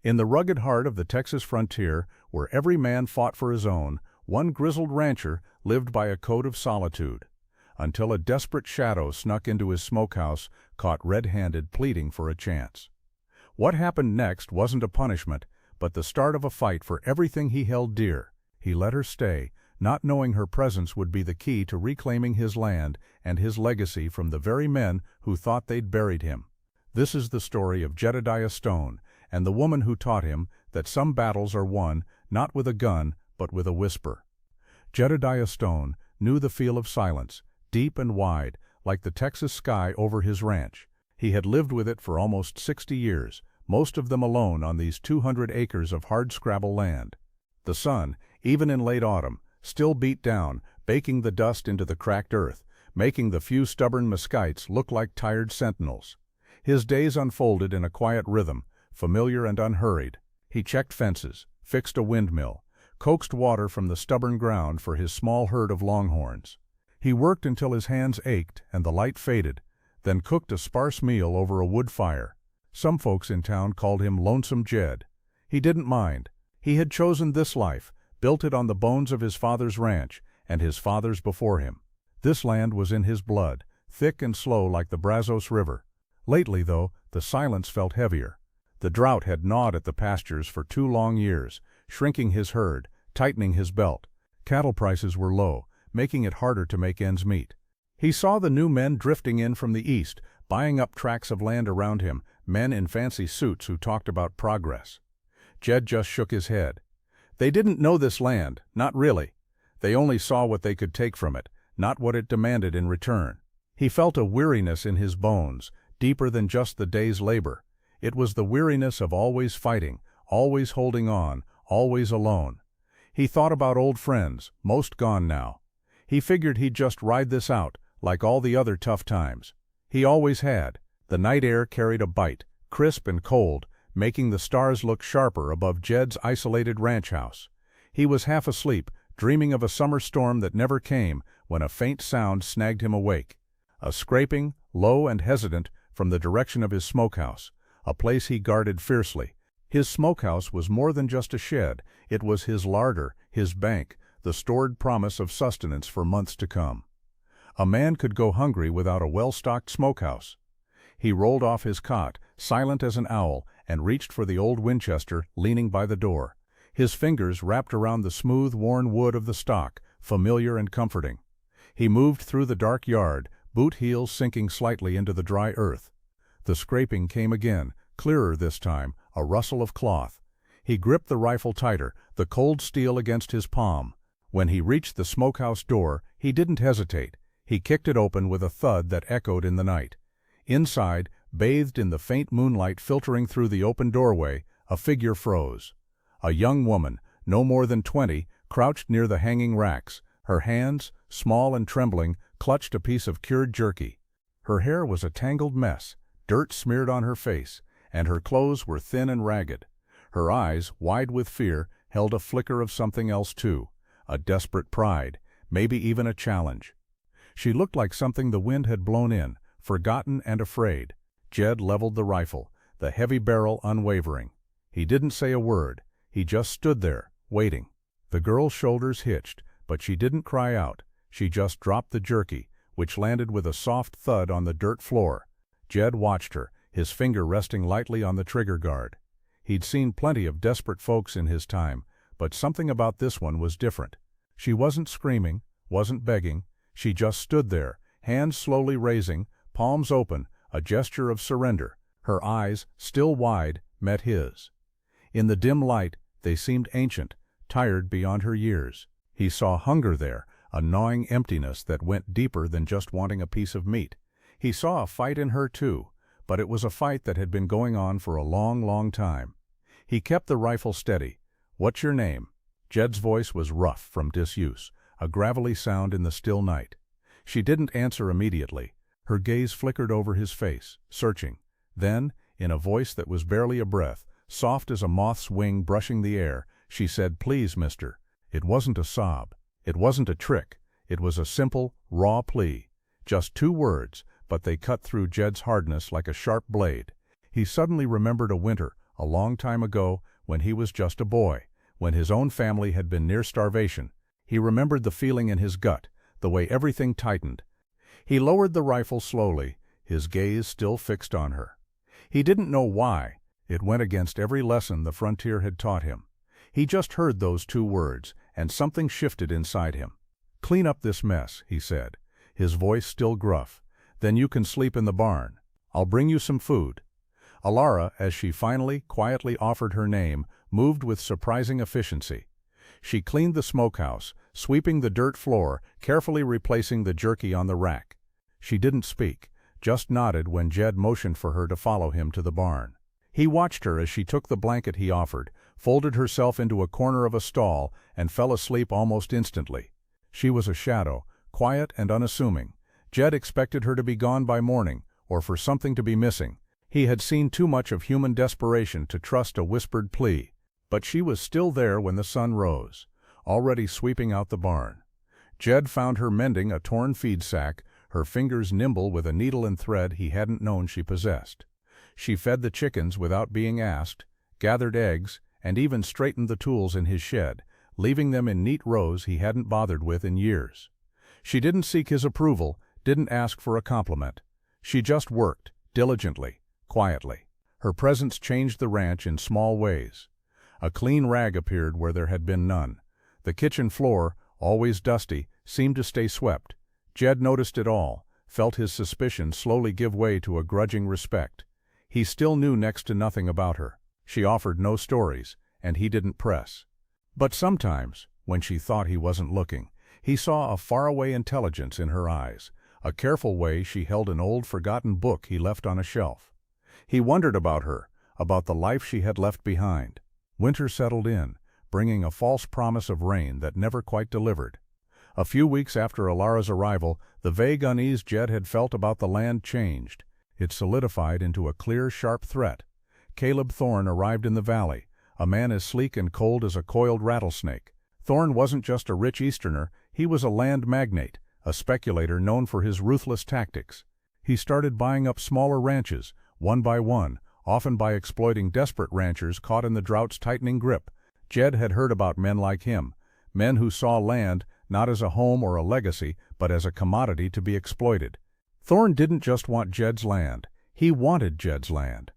In the rugged heart of the Texas frontier, where every man fought for his own, one grizzled rancher lived by a code of solitude, until a desperate shadow snuck into his smokehouse, caught red-handed pleading for a chance. What happened next wasn't a punishment, but the start of a fight for everything he held dear. He let her stay, not knowing her presence would be the key to reclaiming his land and his legacy from the very men who thought they'd buried him. This is the story of Jedediah Stone, and the woman who taught him that some battles are won not with a gun, but with a whisper. Jedediah Stone knew the feel of silence, deep and wide, like the Texas sky over his ranch. He had lived with it for almost 60 years, most of them alone on these 200 acres of hardscrabble land. The sun, even in late autumn, still beat down, baking the dust into the cracked earth, making the few stubborn mesquites look like tired sentinels. His days unfolded in a quiet rhythm, familiar and unhurried. He checked fences, fixed a windmill, coaxed water from the stubborn ground for his small herd of longhorns. He worked until his hands ached and the light faded, then cooked a sparse meal over a wood fire. Some folks in town called him Lonesome Jed. He didn't mind. He had chosen this life, built it on the bones of his father's ranch and his fathers before him. This land was in his blood, thick and slow like the Brazos River. Lately, though, the silence felt heavier. The drought had gnawed at the pastures for 2 long years, shrinking his herd, tightening his belt. Cattle prices were low, making it harder to make ends meet. He saw the new men drifting in from the east, buying up tracts of land around him, men in fancy suits who talked about progress. Jed just shook his head. They didn't know this land, not really. They only saw what they could take from it, not what it demanded in return. He felt a weariness in his bones, deeper than just the day's labor. It was the weariness of always fighting, always holding on, always alone. He thought about old friends, most gone now. He figured he'd just ride this out, like all the other tough times. He always had. The night air carried a bite, crisp and cold, making the stars look sharper above Jed's isolated ranch house. He was half asleep, dreaming of a summer storm that never came, when a faint sound snagged him awake. A scraping, low and hesitant, from the direction of his smokehouse, a place he guarded fiercely. His smokehouse was more than just a shed. It was his larder, his bank, the stored promise of sustenance for months to come. A man could go hungry without a well-stocked smokehouse. He rolled off his cot, silent as an owl, and reached for the old Winchester leaning by the door. His fingers wrapped around the smooth, worn wood of the stock, familiar and comforting. He moved through the dark yard, boot heels sinking slightly into the dry earth. The scraping came again, clearer this time, a rustle of cloth. He gripped the rifle tighter, the cold steel against his palm. When he reached the smokehouse door, he didn't hesitate. He kicked it open with a thud that echoed in the night. Inside, bathed in the faint moonlight filtering through the open doorway, a figure froze. A young woman, no more than 20, crouched near the hanging racks. Her hands, small and trembling, clutched a piece of cured jerky. Her hair was a tangled mess, dirt smeared on her face, and her clothes were thin and ragged. Her eyes, wide with fear, held a flicker of something else too, a desperate pride, maybe even a challenge. She looked like something the wind had blown in, forgotten and afraid. Jed leveled the rifle, the heavy barrel unwavering. He didn't say a word. He just stood there, waiting. The girl's shoulders hitched, but she didn't cry out. She just dropped the jerky, which landed with a soft thud on the dirt floor. Jed watched her, his finger resting lightly on the trigger guard. He'd seen plenty of desperate folks in his time, but something about this one was different. She wasn't screaming, wasn't begging. She just stood there, hands slowly raising, palms open, a gesture of surrender. Her eyes, still wide, met his. In the dim light, they seemed ancient, tired beyond her years. He saw hunger there, a gnawing emptiness that went deeper than just wanting a piece of meat. He saw a fight in her too, but it was a fight that had been going on for a long, long time. He kept the rifle steady. "What's your name?" Jed's voice was rough from disuse, a gravelly sound in the still night. She didn't answer immediately. Her gaze flickered over his face, searching. Then, in a voice that was barely a breath, soft as a moth's wing brushing the air, she said, "Please, mister." It wasn't a sob. It wasn't a trick. It was a simple, raw plea. Just 2 words, but they cut through Jed's hardness like a sharp blade. He suddenly remembered a winter, a long time ago, when he was just a boy, when his own family had been near starvation. He remembered the feeling in his gut, the way everything tightened. He lowered the rifle slowly, his gaze still fixed on her. He didn't know why. It went against every lesson the frontier had taught him. He just heard those two words, and something shifted inside him. "Clean up this mess," he said, his voice still gruff. "Then you can sleep in the barn. I'll bring you some food." Alara, as she finally, quietly offered her name, moved with surprising efficiency. She cleaned the smokehouse, sweeping the dirt floor, carefully replacing the jerky on the rack. She didn't speak, just nodded when Jed motioned for her to follow him to the barn. He watched her as she took the blanket he offered, folded herself into a corner of a stall, and fell asleep almost instantly. She was a shadow, quiet and unassuming. Jed expected her to be gone by morning, or for something to be missing. He had seen too much of human desperation to trust a whispered plea. But she was still there when the sun rose, already sweeping out the barn. Jed found her mending a torn feed sack, her fingers nimble with a needle and thread he hadn't known she possessed. She fed the chickens without being asked, gathered eggs, and even straightened the tools in his shed, leaving them in neat rows he hadn't bothered with in years. She didn't seek his approval, didn't ask for a compliment. She just worked, diligently, quietly. Her presence changed the ranch in small ways. A clean rag appeared where there had been none. The kitchen floor, always dusty, seemed to stay swept. Jed noticed it all, felt his suspicion slowly give way to a grudging respect. He still knew next to nothing about her. She offered no stories, and he didn't press. But sometimes, when she thought he wasn't looking, he saw a faraway intelligence in her eyes, a careful way she held an old forgotten book he left on a shelf. He wondered about her, about the life she had left behind. Winter settled in, bringing a false promise of rain that never quite delivered. A few weeks after Alara's arrival, the vague unease Jed had felt about the land changed. It solidified into a clear, sharp threat. Caleb Thorne arrived in the valley, a man as sleek and cold as a coiled rattlesnake. Thorne wasn't just a rich Easterner, he was a land magnate, a speculator known for his ruthless tactics. He started buying up smaller ranches, one by one, often by exploiting desperate ranchers caught in the drought's tightening grip. Jed had heard about men like him, men who saw land not as a home or a legacy, but as a commodity to be exploited. Thorne didn't just want Jed's land, he wanted Jed's land.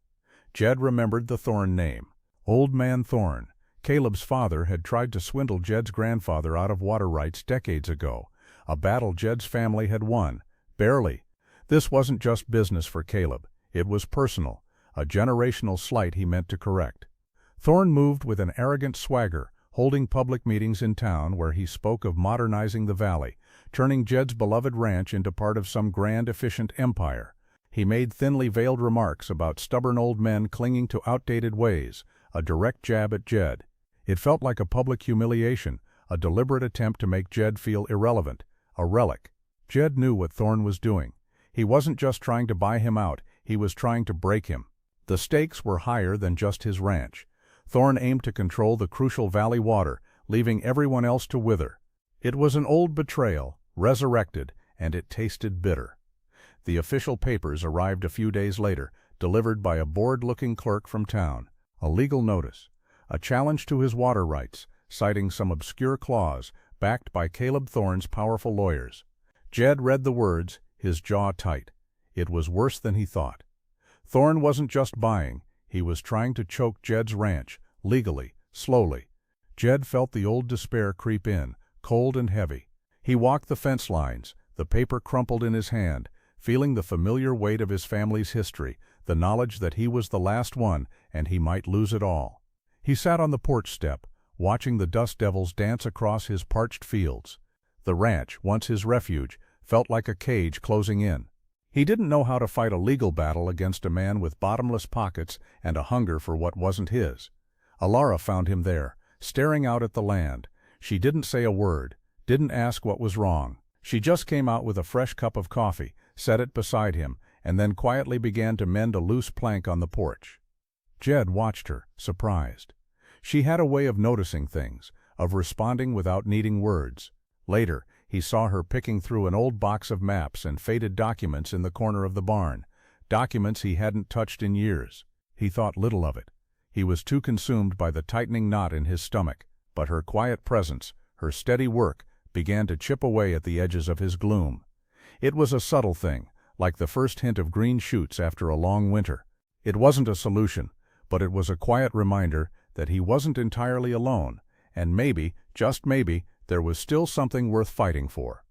Jed remembered the Thorne name. Old Man Thorne. Caleb's father had tried to swindle Jed's grandfather out of water rights decades ago, a battle Jed's family had won, barely. This wasn't just business for Caleb, it was personal, a generational slight he meant to correct. Thorne moved with an arrogant swagger, holding public meetings in town where he spoke of modernizing the valley, turning Jed's beloved ranch into part of some grand, efficient empire. He made thinly veiled remarks about stubborn old men clinging to outdated ways, a direct jab at Jed. It felt like a public humiliation, a deliberate attempt to make Jed feel irrelevant, a relic. Jed knew what Thorne was doing. He wasn't just trying to buy him out, he was trying to break him. The stakes were higher than just his ranch. Thorne aimed to control the crucial valley water, leaving everyone else to wither. It was an old betrayal, resurrected, and it tasted bitter. The official papers arrived a few days later, delivered by a bored-looking clerk from town. A legal notice, a challenge to his water rights, citing some obscure clause, backed by Caleb Thorne's powerful lawyers. Jed read the words, his jaw tight. It was worse than he thought. Thorne wasn't just buying, he was trying to choke Jed's ranch, legally, slowly. Jed felt the old despair creep in, cold and heavy. He walked the fence lines, the paper crumpled in his hand, feeling the familiar weight of his family's history, the knowledge that he was the last one and he might lose it all. He sat on the porch step, watching the dust devils dance across his parched fields. The ranch, once his refuge, felt like a cage closing in. He didn't know how to fight a legal battle against a man with bottomless pockets and a hunger for what wasn't his. Alara found him there, staring out at the land. She didn't say a word, didn't ask what was wrong. She just came out with a fresh cup of coffee, set it beside him, and then quietly began to mend a loose plank on the porch. Jed watched her, surprised. She had a way of noticing things, of responding without needing words. Later, he saw her picking through an old box of maps and faded documents in the corner of the barn, documents he hadn't touched in years. He thought little of it. He was too consumed by the tightening knot in his stomach, but her quiet presence, her steady work, began to chip away at the edges of his gloom. It was a subtle thing, like the first hint of green shoots after a long winter. It wasn't a solution, but it was a quiet reminder that he wasn't entirely alone, and maybe, just maybe, there was still something worth fighting for.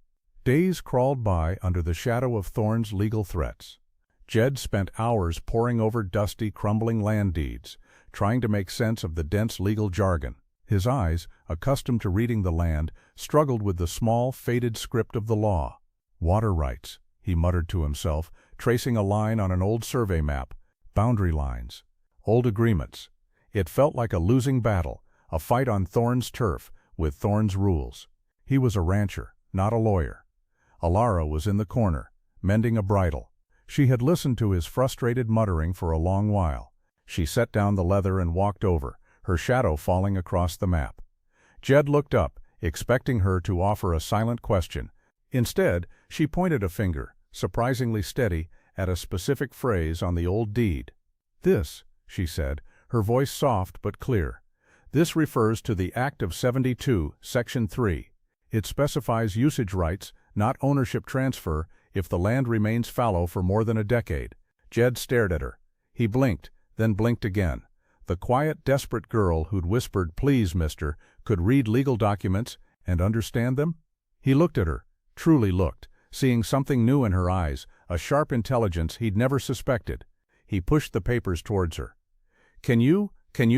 Days crawled by under the shadow of Thorne's legal threats. Jed spent hours poring over dusty, crumbling land deeds, trying to make sense of the dense legal jargon. His eyes, accustomed to reading the land, struggled with the small, faded script of the law. Water rights, he muttered to himself, tracing a line on an old survey map. Boundary lines. Old agreements. It felt like a losing battle, a fight on Thorne's turf, with Thorne's rules. He was a rancher, not a lawyer. Alara was in the corner, mending a bridle. She had listened to his frustrated muttering for a long while. She set down the leather and walked over, her shadow falling across the map. Jed looked up, expecting her to offer a silent question. Instead, she pointed a finger, surprisingly steady, at a specific phrase on the old deed. "This," she said, her voice soft but clear. "This refers to the Act of 72, Section 3. It specifies usage rights, not ownership transfer, if the land remains fallow for more than a decade." Jed stared at her. He blinked, then blinked again. The quiet, desperate girl who'd whispered, "Please, mister," could read legal documents and understand them? He looked at her, truly looked, seeing something new in her eyes, a sharp intelligence he'd never suspected. He pushed the papers towards her. Can you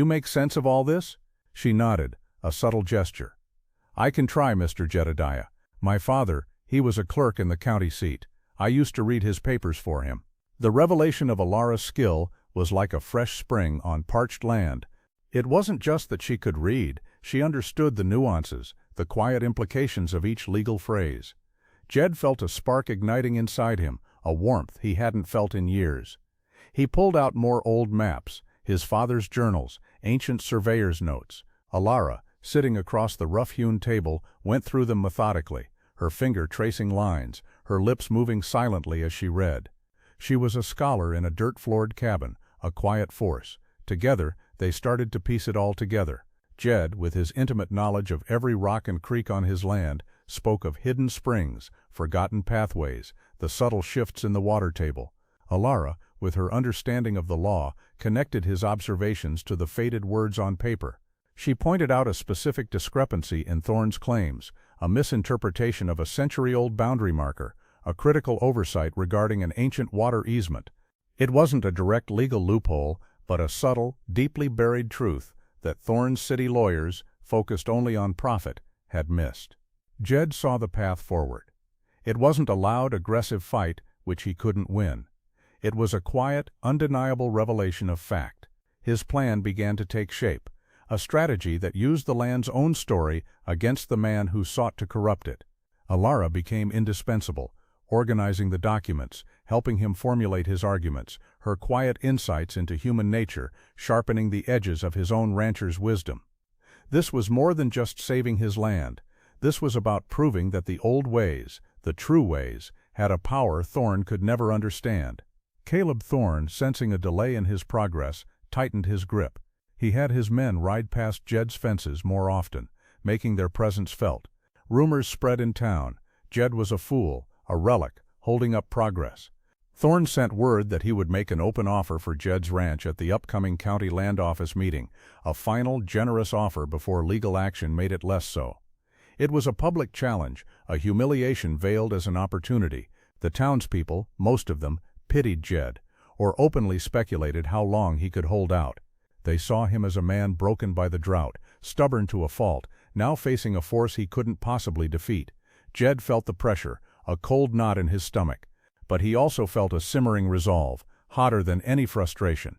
make sense of all this?" She nodded, a subtle gesture. "I can try, Mr. Jedediah. My father, he was a clerk in the county seat. I used to read his papers for him." The revelation of Alara's skill was like a fresh spring on parched land. It wasn't just that she could read, she understood the nuances, the quiet implications of each legal phrase. Jed felt a spark igniting inside him, a warmth he hadn't felt in years. He pulled out more old maps, his father's journals, ancient surveyor's notes. Alara, sitting across the rough-hewn table, went through them methodically, her finger tracing lines, her lips moving silently as she read. She was a scholar in a dirt-floored cabin, a quiet force. Together, they started to piece it all together. Jed, with his intimate knowledge of every rock and creek on his land, spoke of hidden springs, forgotten pathways, the subtle shifts in the water table. Alara, with her understanding of the law, connected his observations to the faded words on paper. She pointed out a specific discrepancy in Thorne's claims, a misinterpretation of a century-old boundary marker, a critical oversight regarding an ancient water easement. It wasn't a direct legal loophole, but a subtle, deeply buried truth that Thorne's city lawyers, focused only on profit, had missed. Jed saw the path forward. It wasn't a loud, aggressive fight which he couldn't win. It was a quiet, undeniable revelation of fact. His plan began to take shape, a strategy that used the land's own story against the man who sought to corrupt it. Alara became indispensable, organizing the documents, helping him formulate his arguments, her quiet insights into human nature, sharpening the edges of his own rancher's wisdom. This was more than just saving his land. This was about proving that the old ways, the true ways, had a power Thorne could never understand. Caleb Thorne, sensing a delay in his progress, tightened his grip. He had his men ride past Jed's fences more often, making their presence felt. Rumors spread in town. Jed was a fool, a relic, holding up progress. Thorne sent word that he would make an open offer for Jed's ranch at the upcoming county land office meeting, a final, generous offer before legal action made it less so. It was a public challenge, a humiliation veiled as an opportunity. The townspeople, most of them, pitied Jed, or openly speculated how long he could hold out. They saw him as a man broken by the drought, stubborn to a fault, now facing a force he couldn't possibly defeat. Jed felt the pressure, a cold knot in his stomach. But he also felt a simmering resolve, hotter than any frustration.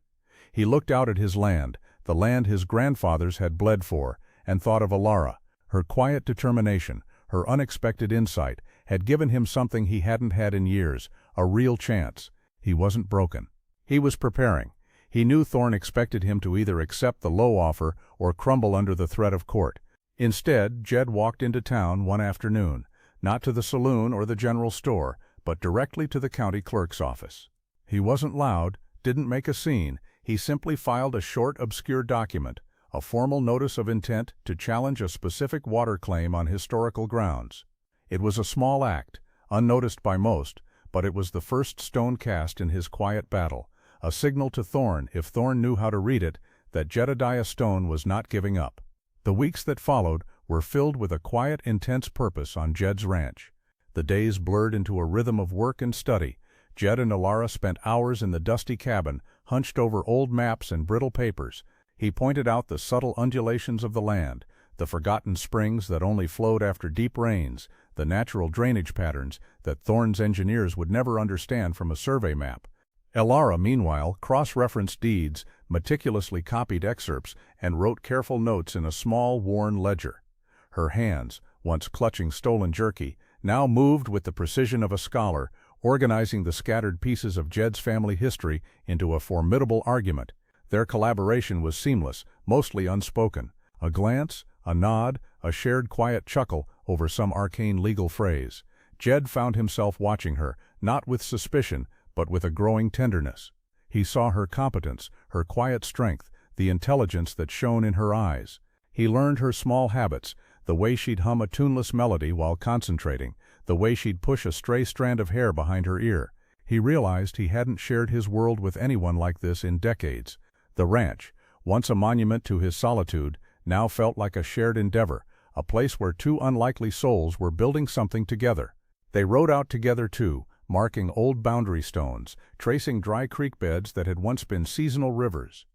He looked out at his land, the land his grandfathers had bled for, and thought of Alara. Her quiet determination, her unexpected insight, had given him something he hadn't had in years, a real chance. He wasn't broken. He was preparing. He knew Thorne expected him to either accept the low offer or crumble under the threat of court. Instead, Jed walked into town one afternoon, not to the saloon or the general store, but directly to the county clerk's office. He wasn't loud, didn't make a scene. He simply filed a short, obscure document, a formal notice of intent to challenge a specific water claim on historical grounds. It was a small act, unnoticed by most, but it was the first stone cast in his quiet battle, a signal to Thorne, if Thorne knew how to read it, that Jedediah Stone was not giving up. The weeks that followed were filled with a quiet, intense purpose on Jed's ranch. The days blurred into a rhythm of work and study. Jed and Alara spent hours in the dusty cabin, hunched over old maps and brittle papers. He pointed out the subtle undulations of the land, the forgotten springs that only flowed after deep rains, the natural drainage patterns that Thorne's engineers would never understand from a survey map. Alara, meanwhile, cross-referenced deeds, meticulously copied excerpts, and wrote careful notes in a small, worn ledger. Her hands, once clutching stolen jerky, now moved with the precision of a scholar, organizing the scattered pieces of Jed's family history into a formidable argument. Their collaboration was seamless, mostly unspoken. A glance, a nod, a shared quiet chuckle over some arcane legal phrase. Jed found himself watching her, not with suspicion, but with a growing tenderness. He saw her competence, her quiet strength, the intelligence that shone in her eyes. He learned her small habits, the way she'd hum a tuneless melody while concentrating, the way she'd push a stray strand of hair behind her ear. He realized he hadn't shared his world with anyone like this in decades. The ranch, once a monument to his solitude, now felt like a shared endeavor, a place where two unlikely souls were building something together. They rode out together too, marking old boundary stones, tracing dry creek beds that had once been seasonal rivers.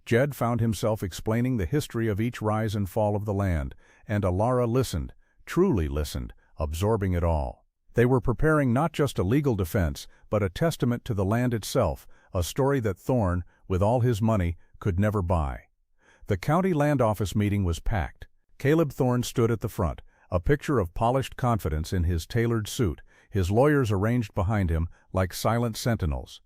Jed found himself explaining the history of each rise and fall of the land, and Alara listened, truly listened, absorbing it all. They were preparing not just a legal defense, but a testament to the land itself, a story that Thorne, with all his money, could never buy. The county land office meeting was packed. Caleb Thorne stood at the front, a picture of polished confidence in his tailored suit, his lawyers arranged behind him like silent sentinels.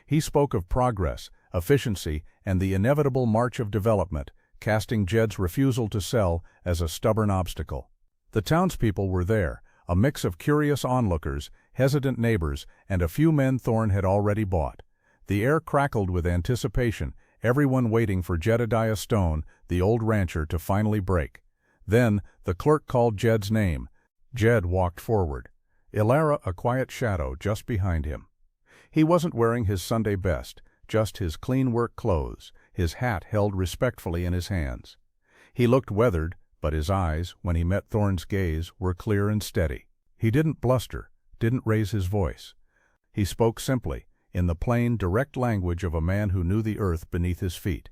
He spoke of progress, efficiency, and the inevitable march of development, casting Jed's refusal to sell as a stubborn obstacle. The townspeople were there, a mix of curious onlookers, hesitant neighbors, and a few men Thorne had already bought. The air crackled with anticipation, everyone waiting for Jedediah Stone, the old rancher, to finally break. Then, the clerk called Jed's name. Jed walked forward. Alara a quiet shadow just behind him. He wasn't wearing his Sunday best, just his clean work clothes, his hat held respectfully in his hands. He looked weathered, but his eyes, when he met Thorne's gaze, were clear and steady. He didn't bluster, didn't raise his voice. He spoke simply, in the plain, direct language of a man who knew the earth beneath his feet.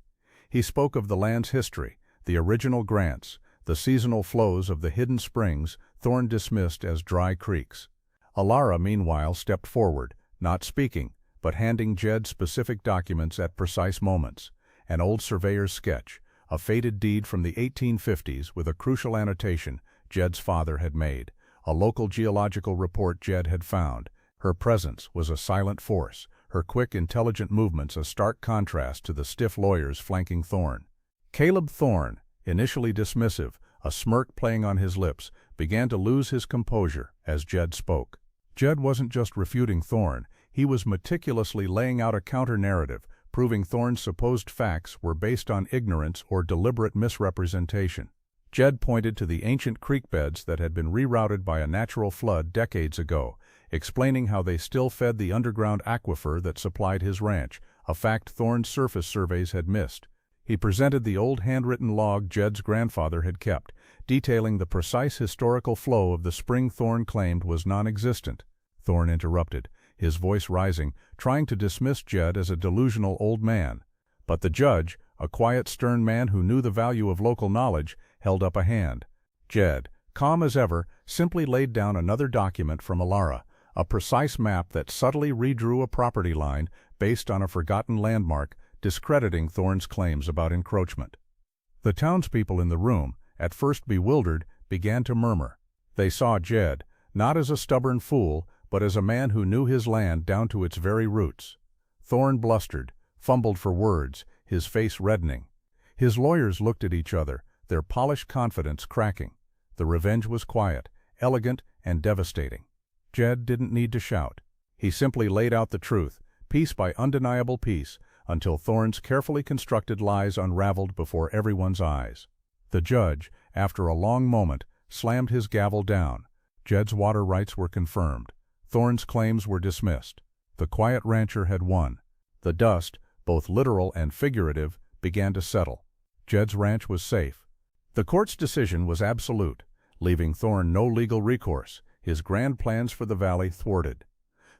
He spoke of the land's history, the original grants, the seasonal flows of the hidden springs Thorne dismissed as dry creeks. Alara, meanwhile, stepped forward, not speaking, but handing Jed specific documents at precise moments. An old surveyor's sketch, a faded deed from the 1850s with a crucial annotation Jed's father had made, a local geological report Jed had found. Her presence was a silent force, her quick, intelligent movements a stark contrast to the stiff lawyers flanking Thorne. Caleb Thorne, initially dismissive, a smirk playing on his lips, began to lose his composure as Jed spoke. Jed wasn't just refuting Thorne, he was meticulously laying out a counter-narrative, proving Thorne's supposed facts were based on ignorance or deliberate misrepresentation. Jed pointed to the ancient creek beds that had been rerouted by a natural flood decades ago, explaining how they still fed the underground aquifer that supplied his ranch, a fact Thorne's surface surveys had missed. He presented the old handwritten log Jed's grandfather had kept, detailing the precise historical flow of the spring Thorne claimed was non-existent. Thorne interrupted, his voice rising, trying to dismiss Jed as a delusional old man. But the judge, a quiet, stern man who knew the value of local knowledge, held up a hand. Jed, calm as ever, simply laid down another document from Alara, a precise map that subtly redrew a property line based on a forgotten landmark, discrediting Thorne's claims about encroachment. The townspeople in the room, at first bewildered, began to murmur. They saw Jed, not as a stubborn fool, but as a man who knew his land down to its very roots. Thorne blustered, fumbled for words, his face reddening. His lawyers looked at each other, their polished confidence cracking. The revenge was quiet, elegant, and devastating. Jed didn't need to shout. He simply laid out the truth, piece by undeniable piece, until Thorne's carefully constructed lies unraveled before everyone's eyes. The judge, after a long moment, slammed his gavel down. Jed's water rights were confirmed. Thorne's claims were dismissed. The quiet rancher had won. The dust, both literal and figurative, began to settle. Jed's ranch was safe. The court's decision was absolute, leaving Thorne no legal recourse, his grand plans for the valley thwarted.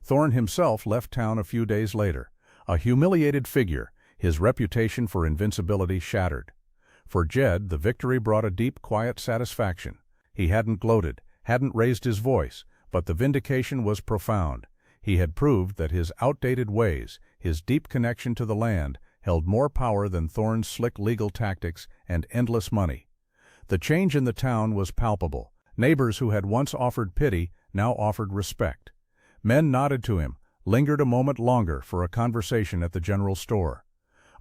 Thorne himself left town a few days later, a humiliated figure, his reputation for invincibility shattered. For Jed, the victory brought a deep, quiet satisfaction. He hadn't gloated, hadn't raised his voice, but the vindication was profound. He had proved that his outdated ways, his deep connection to the land, held more power than Thorne's slick legal tactics and endless money. The change in the town was palpable. Neighbors who had once offered pity now offered respect. Men nodded to him, lingered a moment longer for a conversation at the general store.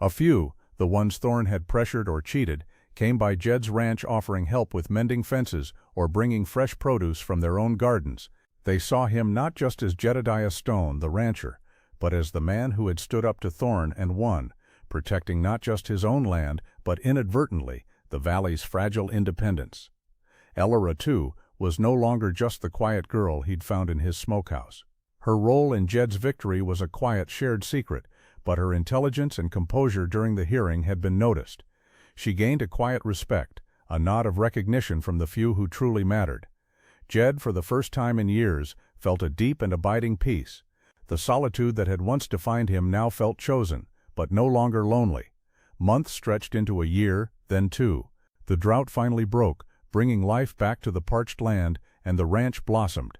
A few, the ones Thorne had pressured or cheated, came by Jed's ranch offering help with mending fences or bringing fresh produce from their own gardens. They saw him not just as Jedediah Stone, the rancher, but as the man who had stood up to Thorne and won, protecting not just his own land, but inadvertently, the valley's fragile independence. Elora, too, was no longer just the quiet girl he'd found in his smokehouse. Her role in Jed's victory was a quiet shared secret, but her intelligence and composure during the hearing had been noticed. She gained a quiet respect, a nod of recognition from the few who truly mattered. Jed, for the first time in years, felt a deep and abiding peace. The solitude that had once defined him now felt chosen, but no longer lonely. Months stretched into a year, then two. The drought finally broke, bringing life back to the parched land, and the ranch blossomed.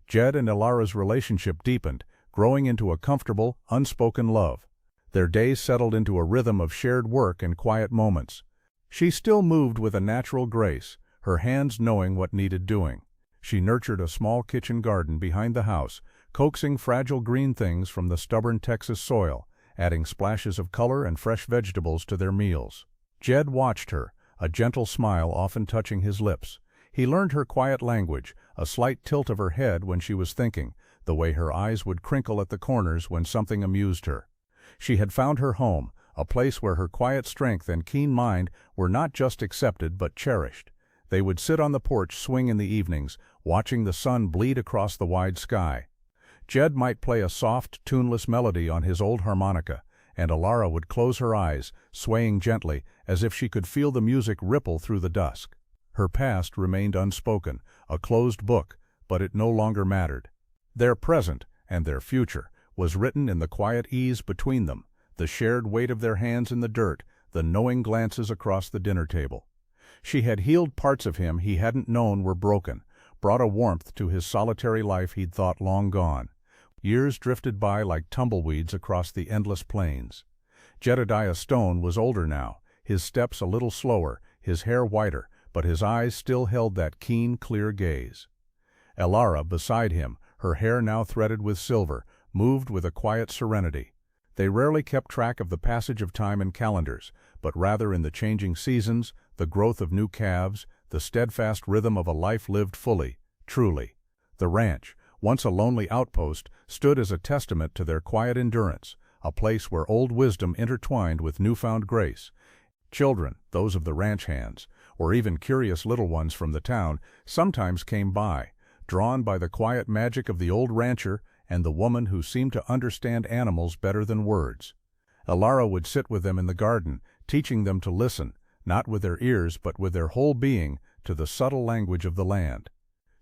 Jed and Elara's relationship deepened, growing into a comfortable, unspoken love. Their days settled into a rhythm of shared work and quiet moments. She still moved with a natural grace, her hands knowing what needed doing. She nurtured a small kitchen garden behind the house, coaxing fragile green things from the stubborn Texas soil, adding splashes of color and fresh vegetables to their meals. Jed watched her, a gentle smile often touching his lips. He learned her quiet language, a slight tilt of her head when she was thinking, the way her eyes would crinkle at the corners when something amused her. She had found her home, a place where her quiet strength and keen mind were not just accepted but cherished. They would sit on the porch swing in the evenings, watching the sun bleed across the wide sky. Jed might play a soft, tuneless melody on his old harmonica, and Elara would close her eyes, swaying gently, as if she could feel the music ripple through the dusk. Her past remained unspoken, a closed book, but it no longer mattered. Their present, and their future, was written in the quiet ease between them, the shared weight of their hands in the dirt, the knowing glances across the dinner table. She had healed parts of him he hadn't known were broken, brought a warmth to his solitary life he'd thought long gone. Years drifted by like tumbleweeds across the endless plains. Jedediah Stone was older now, his steps a little slower, his hair whiter, but his eyes still held that keen, clear gaze. Elara, beside him, her hair now threaded with silver, moved with a quiet serenity. They rarely kept track of the passage of time in calendars, but rather in the changing seasons, the growth of new calves, the steadfast rhythm of a life lived fully, truly. The ranch, once a lonely outpost, stood as a testament to their quiet endurance, a place where old wisdom intertwined with newfound grace. Children, those of the ranch hands, or even curious little ones from the town, sometimes came by, drawn by the quiet magic of the old rancher and the woman who seemed to understand animals better than words. Elara would sit with them in the garden, teaching them to listen, not with their ears but with their whole being, to the subtle language of the land.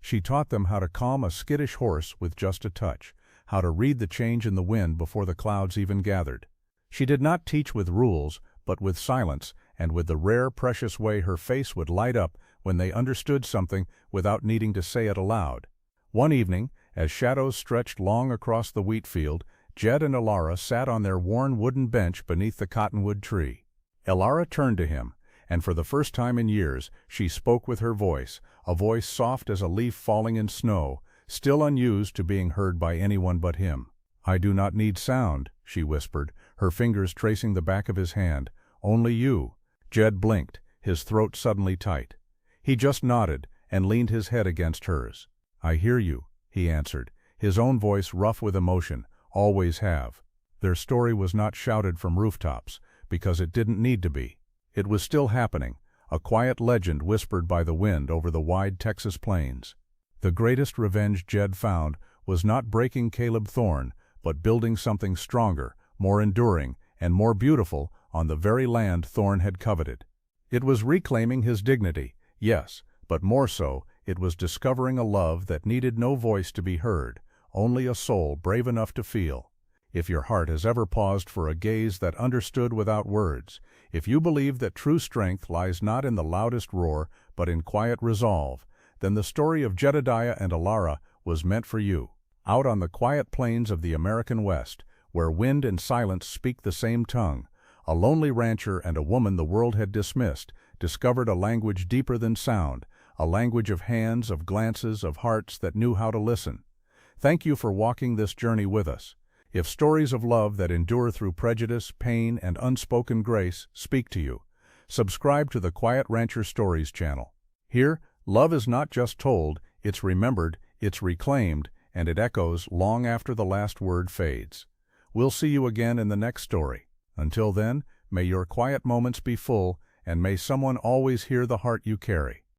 She taught them how to calm a skittish horse with just a touch, how to read the change in the wind before the clouds even gathered. She did not teach with rules, but with silence, and with the rare, precious way her face would light up when they understood something without needing to say it aloud. One evening, as shadows stretched long across the wheat field, Jed and Elara sat on their worn wooden bench beneath the cottonwood tree. Elara turned to him, and for the first time in years she spoke with her voice, a voice soft as a leaf falling in snow, still unused to being heard by anyone but him. "I do not need sound," she whispered, her fingers tracing the back of his hand. "Only you." Jed blinked, his throat suddenly tight. He just nodded and leaned his head against hers. "I hear you," he answered, his own voice rough with emotion. "Always have." Their story was not shouted from rooftops, because it didn't need to be. It was still happening, a quiet legend whispered by the wind over the wide Texas plains. The greatest revenge Jed found was not breaking Caleb Thorne, but building something stronger, more enduring, and more beautiful on the very land Thorne had coveted. It was reclaiming his dignity, yes, but more so, it was discovering a love that needed no voice to be heard, only a soul brave enough to feel. If your heart has ever paused for a gaze that understood without words, if you believe that true strength lies not in the loudest roar, but in quiet resolve, then the story of Jedediah and Alara was meant for you. Out on the quiet plains of the American West, where wind and silence speak the same tongue, a lonely rancher and a woman the world had dismissed discovered a language deeper than sound, a language of hands, of glances, of hearts that knew how to listen. Thank you for walking this journey with us. If stories of love that endure through prejudice, pain, and unspoken grace speak to you, subscribe to the Quiet Rancher Stories channel. Here, love is not just told, it's remembered, it's reclaimed, and it echoes long after the last word fades. We'll see you again in the next story. Until then, may your quiet moments be full, and may someone always hear the heart you carry.